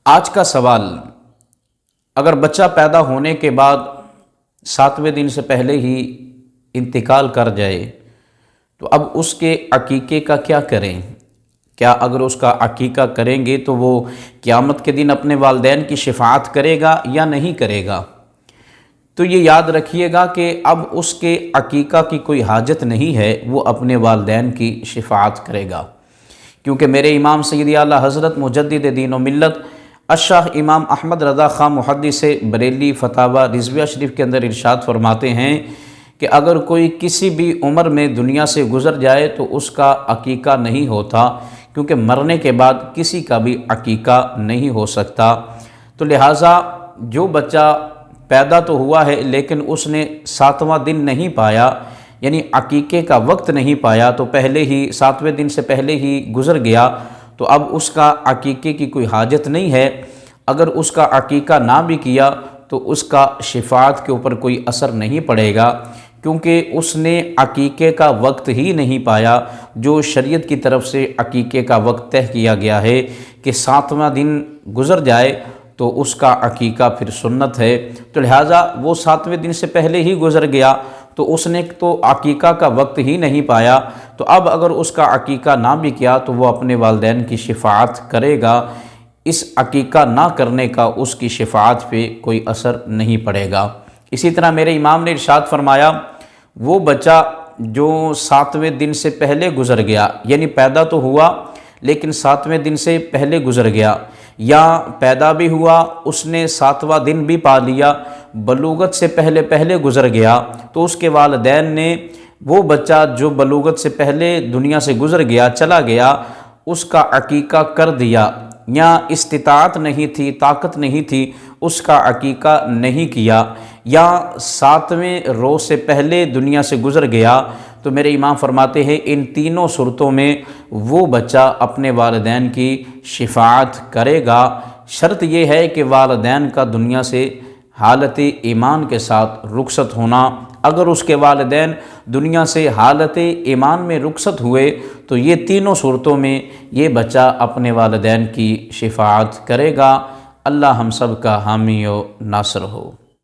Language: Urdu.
آج کا سوال، اگر بچہ پیدا ہونے کے بعد 7ویں دن سے پہلے ہی انتقال کر جائے تو اب اس کے عقیقے کا کیا کریں؟ کیا اگر اس کا عقیقہ کریں گے تو وہ قیامت کے دن اپنے والدین کی شفاعت کرے گا یا نہیں کرے گا؟ تو یہ یاد رکھیے گا کہ اب اس کے عقیقہ کی کوئی حاجت نہیں ہے، وہ اپنے والدین کی شفاعت کرے گا، کیونکہ میرے امام سیدی اعلیٰ حضرت مجدد دین و ملت الشیخ امام احمد رضا خان محدث بریلی فتاوی رضویہ شریف کے اندر ارشاد فرماتے ہیں کہ اگر کوئی کسی بھی عمر میں دنیا سے گزر جائے تو اس کا عقیقہ نہیں ہوتا، کیونکہ مرنے کے بعد کسی کا بھی عقیقہ نہیں ہو سکتا۔ تو لہٰذا جو بچہ پیدا تو ہوا ہے لیکن اس نے 7واں دن نہیں پایا، یعنی عقیقے کا وقت نہیں پایا، تو پہلے ہی 7ویں دن سے پہلے ہی گزر گیا، تو اب اس کا عقیقے کی کوئی حاجت نہیں ہے۔ اگر اس کا عقیقہ نہ بھی کیا تو اس کا شفاعت کے اوپر کوئی اثر نہیں پڑے گا، کیونکہ اس نے عقیقے کا وقت ہی نہیں پایا جو شریعت کی طرف سے عقیقے کا وقت طے کیا گیا ہے کہ 7واں دن گزر جائے تو اس کا عقیقہ پھر سنت ہے۔ تو لہٰذا وہ 7ویں دن سے پہلے ہی گزر گیا تو اس نے تو عقیقہ کا وقت ہی نہیں پایا، تو اب اگر اس کا عقیقہ نہ بھی کیا تو وہ اپنے والدین کی شفاعت کرے گا۔ اس عقیقہ نہ کرنے کا اس کی شفاعت پہ کوئی اثر نہیں پڑے گا۔ اسی طرح میرے امام نے ارشاد فرمایا، وہ بچہ جو 7ویں دن سے پہلے گزر گیا، یعنی پیدا تو ہوا لیکن 7ویں دن سے پہلے گزر گیا، یا پیدا بھی ہوا اس نے 7واں دن بھی پا لیا، بلوغت سے پہلے گزر گیا، تو اس کے والدین نے وہ بچہ جو بلوغت سے پہلے دنیا سے گزر گیا چلا گیا، اس کا عقیقہ کر دیا، یا استطاعت نہیں تھی، طاقت نہیں تھی، اس کا عقیقہ نہیں کیا، یا 7ویں روز سے پہلے دنیا سے گزر گیا، تو میرے امام فرماتے ہیں ان تینوں صورتوں میں وہ بچہ اپنے والدین کی شفاعت کرے گا۔ شرط یہ ہے کہ والدین کا دنیا سے حالت ایمان کے ساتھ رخصت ہونا۔ اگر اس کے والدین دنیا سے حالت ایمان میں رخصت ہوئے تو یہ تینوں صورتوں میں یہ بچہ اپنے والدین کی شفاعت کرے گا۔ اللہ ہم سب کا حامی و ناصر ہو۔